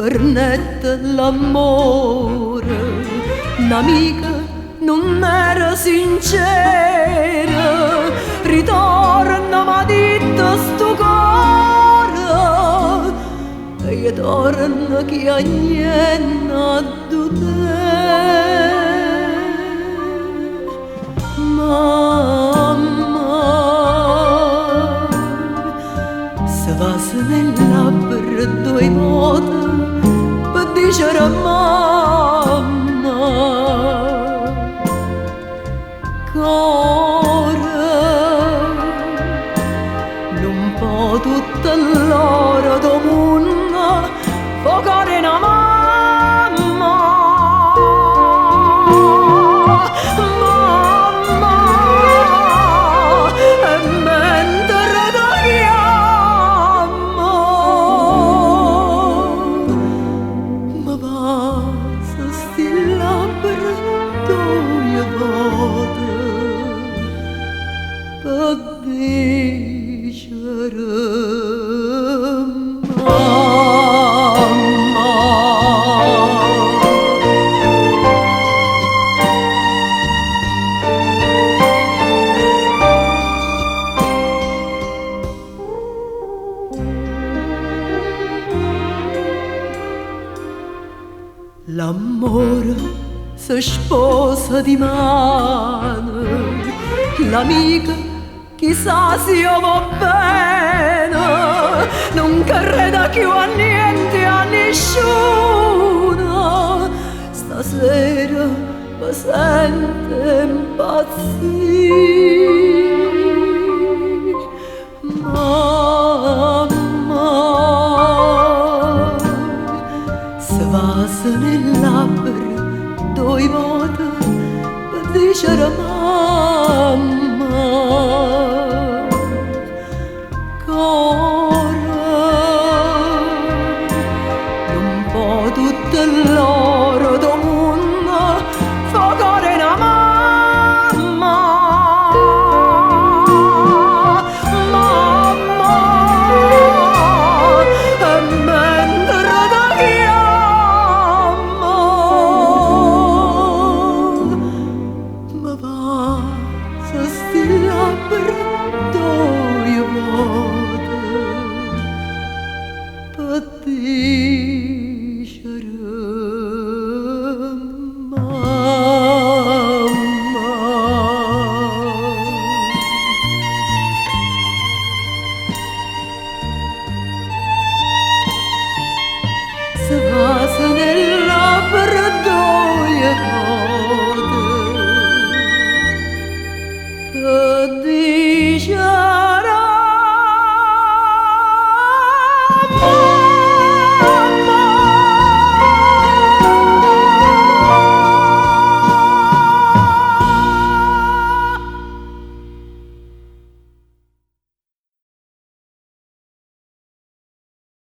Fernetta l'amore, un'amica non era sincera, ritorna ma ditta sto cuore, e io torna che a niente a te. Mamma, se va nella labbra due volte per dicere mamma, cuore, non può tutta l'ora do mondo fogare una mamma. Per dicere mamma. L'amore si sposa di mano, l'amica chissà se io va bene, non creda più a niente, a nessuno, stasera mi sente impazzire.